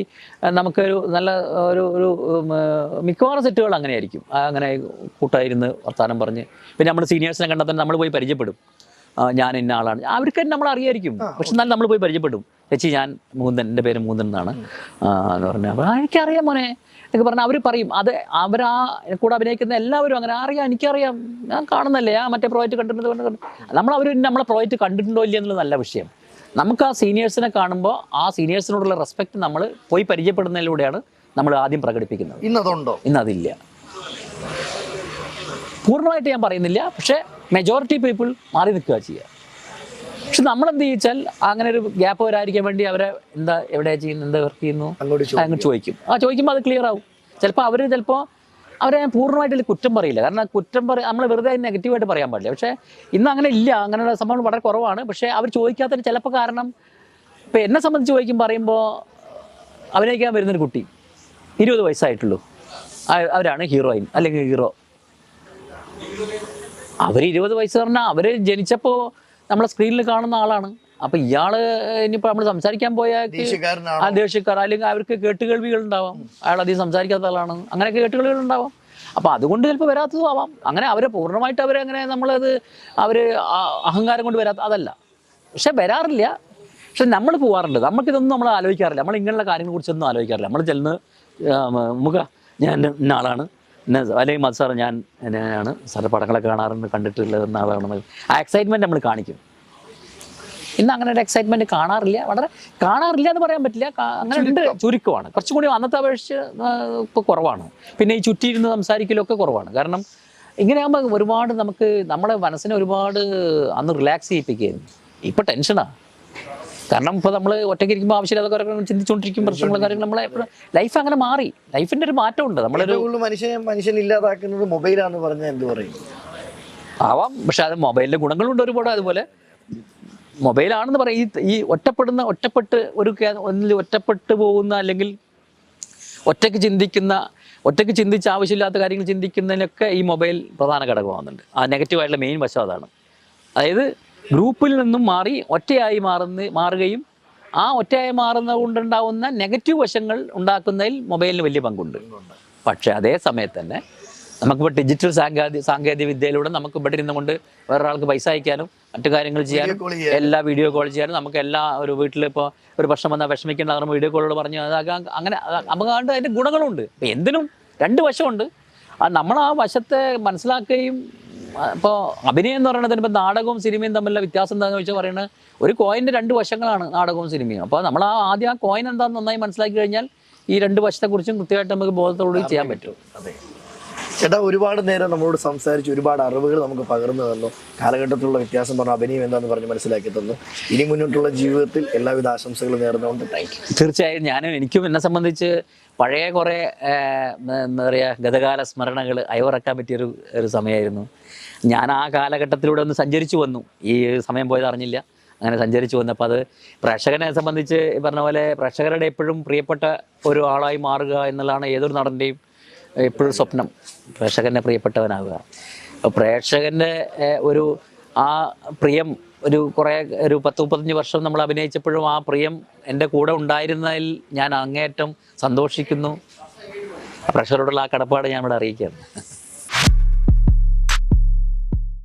നമുക്കൊരു നല്ല ഒരു മിക്കവാറും സെറ്റുകൾ അങ്ങനെ ആയിരിക്കും. അങ്ങനെ കൂട്ടായിരുന്ന് വർത്താനം പറഞ്ഞ്, പിന്നെ നമ്മുടെ സീനിയേഴ്സിനെ കണ്ടാൽ തന്നെ നമ്മൾ പോയി പരിചയപ്പെടും. ഞാൻ ഇന്ന ആളാണ്, അവർക്ക് തന്നെ നമ്മൾ അറിയായിരിക്കും. പക്ഷെ എന്നാലും നമ്മൾ പോയി പരിചയപ്പെടും. ചേച്ചി ഞാൻ മൂന്തൻ, എൻ്റെ പേര് മൂന്തൻ എന്നാണ് എന്ന് പറഞ്ഞാൽ, അപ്പോൾ എനിക്കറിയാം മോനെ എന്നൊക്കെ പറഞ്ഞാൽ അവർ പറയും. അത് അവരാ കൂടെ അഭിനയിക്കുന്ന എല്ലാവരും അങ്ങനെ അറിയാം, എനിക്കറിയാം, ഞാൻ കാണുന്നല്ലേ, മറ്റേ പ്രോജക്റ്റ് കണ്ടിട്ടുണ്ട്. നമ്മളെ പ്രോജക്റ്റ് കണ്ടിട്ടുണ്ടോ ഇല്ല എന്നുള്ള നല്ല വിഷയം. നമുക്ക് ആ സീനിയേഴ്സിനെ കാണുമ്പോൾ ആ സീനിയേഴ്സിനോടുള്ള റെസ്പെക്റ്റ് നമ്മൾ പോയി പരിചയപ്പെടുന്നതിലൂടെയാണ് നമ്മൾ ആദ്യം പ്രകടിപ്പിക്കുന്നത്. ഇന്നതുണ്ടോ? ഇന്നതില്ല, പൂർണ്ണമായിട്ട് ഞാൻ പറയുന്നില്ല. പക്ഷേ മെജോറിറ്റി പീപ്പിൾ മാറി നിൽക്കുക ചെയ്യുക. പക്ഷെ നമ്മളെന്ത് ചോദിച്ചാൽ അങ്ങനെ ഒരു ഗ്യാപ്പ് വരാതിരിക്കാൻ വേണ്ടി അവരെ എന്താ എവിടെയാണ് ചെയ്യുന്നത്, എന്താ വർക്ക് ചെയ്യുന്നു അങ്ങോട്ട് ചോദിക്കും. ചോദിക്കുമ്പോൾ അത് ക്ലിയർ ആവും. ചിലപ്പോൾ അവരെ ഞാൻ പൂർണ്ണമായിട്ട് കുറ്റം പറയില്ല. കാരണം നമ്മൾ വെറുതെ നെഗറ്റീവായിട്ട് പറയാൻ പാടില്ല. പക്ഷേ ഇന്ന് അങ്ങനെ ഇല്ല, അങ്ങനെയുള്ള സംഭവങ്ങൾ വളരെ കുറവാണ്. പക്ഷേ അവർ ചോദിക്കാത്തതിന് ചിലപ്പോൾ കാരണം, ഇപ്പോൾ എന്നെ സംബന്ധിച്ച് പറയുമ്പോൾ അഭിനയിക്കാൻ വരുന്നൊരു കുട്ടി 20 വയസ്സായിട്ടുള്ളൂ, അവരാണ് ഹീറോയിൻ അല്ലെങ്കിൽ ഹീറോ. അവർ 20 വയസ്സ് പറഞ്ഞാൽ അവർ ജനിച്ചപ്പോൾ നമ്മളെ സ്ക്രീനിൽ കാണുന്ന ആളാണ്. അപ്പോൾ ഇയാൾ ഇനിയിപ്പോൾ നമ്മൾ സംസാരിക്കാൻ പോയാൽ ദേഷ്യക്കാർ, അല്ലെങ്കിൽ അവർക്ക് കേട്ടുകേൾവികൾ ഉണ്ടാവാം, അയാൾ അധികം സംസാരിക്കാത്ത ആളാണ്, അങ്ങനെയൊക്കെ കേട്ടുകേൾവികൾ ഉണ്ടാവാം. അപ്പോൾ അതുകൊണ്ട് ചിലപ്പോൾ വരാത്തതും ആവാം. അങ്ങനെ അവരെ പൂർണ്ണമായിട്ട് അവരങ്ങനെ അവർ അഹങ്കാരം കൊണ്ട് വരാത്ത അതല്ല. പക്ഷെ വരാറില്ല. പക്ഷെ നമ്മൾ പോകാറുണ്ട്. നമുക്കിതൊന്നും നമ്മൾ ആലോചിക്കാറില്ല. നമ്മൾ ഇങ്ങനെയുള്ള കാര്യങ്ങളെ കുറിച്ചൊന്നും ആലോചിക്കാറില്ല. നമ്മൾ ചെല്ലുന്ന ഞാൻ ഇന്ന ആളാണ്, അല്ലെങ്കിൽ മത് സാറ് ഞാൻ എന്നാണ് സാറ് പടങ്ങളൊക്കെ കാണാറുണ്ട്, കണ്ടിട്ടുള്ളതെന്ന ആളാണെന്ന് ആ എക്സൈറ്റ്മെൻറ്റ് നമ്മൾ കാണിക്കും. ഇന്ന് അങ്ങനെ ഒരു എക്സൈറ്റ്മെൻറ്റ് കാണാറില്ല എന്ന് പറയാൻ പറ്റില്ല. അങ്ങനെ ഉണ്ട്, ചുരുക്കമാണ്. കുറച്ചും കൂടി അന്നത്തെ അപേക്ഷിച്ച് ഇപ്പോൾ കുറവാണ്. പിന്നെ ഈ ചുറ്റിയിരുന്ന് സംസാരിക്കലൊക്കെ കുറവാണ്. കാരണം ഇങ്ങനെയാകുമ്പോൾ ഒരുപാട് നമ്മുടെ മനസ്സിനെ ഒരുപാട് അന്ന് റിലാക്സ് ചെയ്യിപ്പിക്കുകയായിരുന്നു. ഇപ്പോൾ ടെൻഷനാണ്. കാരണം ഇപ്പോൾ നമ്മൾ ഒറ്റയ്ക്ക് ഇരിക്കുമ്പോൾ ആവശ്യമില്ലാത്ത കാര്യങ്ങൾ ചിന്തിച്ചുകൊണ്ടിരിക്കും, പ്രശ്നങ്ങളും കാര്യങ്ങളും. നമ്മളെ ലൈഫ് അങ്ങനെ മാറി, ലൈഫിൻ്റെ ഒരു മാറ്റമുണ്ട്. മനുഷ്യൻ ഇല്ലാതാക്കുന്നത് മൊബൈലാന്ന് പറഞ്ഞാൽ എന്ത് പറയും? ആവാം. പക്ഷെ അത് മൊബൈലിൻ്റെ ഗുണങ്ങളുണ്ട് ഒരുപാട്. അതുപോലെ മൊബൈലാണെന്ന് പറയും. ഈ ഒറ്റപ്പെട്ട് പോകുന്ന, അല്ലെങ്കിൽ ഒറ്റയ്ക്ക് ചിന്തിച്ച് ആവശ്യമില്ലാത്ത കാര്യങ്ങൾ ചിന്തിക്കുന്നതിനൊക്കെ ഈ മൊബൈൽ പ്രധാന ഘടകമാകുന്നുണ്ട്. ആ നെഗറ്റീവായിട്ടുള്ള മെയിൻ വശം അതാണ്. അതായത് ഗ്രൂപ്പിൽ നിന്നും മാറി ഒറ്റയായി മാറുകയും ആ ഒറ്റയായി മാറുന്നത് കൊണ്ടുണ്ടാവുന്ന നെഗറ്റീവ് വശങ്ങൾ ഉണ്ടാക്കുന്നതിൽ മൊബൈലിന് വലിയ പങ്കുണ്ട്. പക്ഷേ അതേ സമയത്ത് തന്നെ നമുക്കിപ്പോൾ ഡിജിറ്റൽ സാങ്കേതിക വിദ്യയിലൂടെ നമുക്ക് ഇവിടെ ഇരുന്നുകൊണ്ട് വേറൊരാൾക്ക് പൈസ അയക്കാനും മറ്റു കാര്യങ്ങൾ ചെയ്യാനും, എല്ലാ വീഡിയോ കോൾ ചെയ്യാനും, നമുക്ക് ഒരു വീട്ടിലിപ്പോൾ ഒരു പ്രശ്നം വന്നാൽ വിഷമിക്കേണ്ട വീഡിയോ കോളോട് പറഞ്ഞ് അങ്ങനെ നമുക്ക് അതിൻ്റെ ഗുണങ്ങളുണ്ട്. അപ്പോൾ എന്തിനും രണ്ട് വശമുണ്ട്. നമ്മൾ ആ വശത്തെ മനസ്സിലാക്കുകയും, ഇപ്പോൾ അഭിനയം എന്ന് പറയുന്നത് ഇപ്പോൾ നാടകവും സിനിമയും തമ്മിലുള്ള വ്യത്യാസം എന്താണെന്ന് വെച്ചാൽ പറയുന്നത് ഒരു കോയിൻ്റെ രണ്ട് വശങ്ങളാണ് നാടകവും സിനിമയും. അപ്പോൾ നമ്മൾ ആദ്യം ആ കോയിൻ എന്താണെന്ന് നന്നായി മനസ്സിലാക്കി കഴിഞ്ഞാൽ ഈ രണ്ട് വശത്തെക്കുറിച്ചും കൃത്യമായിട്ട് നമുക്ക് ബോധത്തോടുകൂടി ചെയ്യാൻ പറ്റും. അതെ ചേട്ടാ, ഒരുപാട് നേരം നമ്മളോട് സംസാരിച്ച് ഒരുപാട് അറിവുകൾ നമുക്ക് പകർന്നു തന്നു. കാലഘട്ടത്തിലുള്ള വ്യത്യാസം പറഞ്ഞു, അഭിനയം എന്താണെന്ന് പറഞ്ഞ് മനസ്സിലാക്കി തന്നു. ഇനി മുന്നോട്ടുള്ള ജീവിതത്തിൽ എല്ലാവിധ ആശംസകളും നേർന്നുകൊണ്ട് താങ്ക് യു. തീർച്ചയായും എനിക്കും എന്നെ സംബന്ധിച്ച് പഴയ കുറേ എന്താ പറയുക ഗതകാല സ്മരണകൾ അയവിറക്കാൻ പറ്റിയൊരു സമയമായിരുന്നു. ഞാൻ ആ കാലഘട്ടത്തിലൂടെ ഒന്ന് സഞ്ചരിച്ചു വന്നു. ഈ സമയം പോയത് അറിഞ്ഞില്ല. അങ്ങനെ സഞ്ചരിച്ചു വന്നപ്പോൾ അത് പ്രേക്ഷകനെ സംബന്ധിച്ച് പറഞ്ഞ പോലെ പ്രേക്ഷകരുടെ എപ്പോഴും പ്രിയപ്പെട്ട ഒരു ആളായി മാറുക എന്നുള്ളതാണ് ഏതൊരു നടൻ്റെയും എപ്പോഴും സ്വപ്നം. പ്രേക്ഷകൻ്റെ പ്രിയപ്പെട്ടവനാവുക. അപ്പോൾ പ്രേക്ഷകൻ്റെ ആ പ്രിയം ഒരു 10-35 വർഷം നമ്മൾ അഭിനയിച്ചപ്പോഴും ആ പ്രിയം എൻ്റെ കൂടെ ഉണ്ടായിരുന്നതിൽ ഞാൻ അങ്ങേയറ്റം സന്തോഷിക്കുന്നു. പ്രേക്ഷകരോടുള്ള ആ കടപ്പാട് ഞാൻ ഇവിടെ അറിയിക്കുകയാണ്.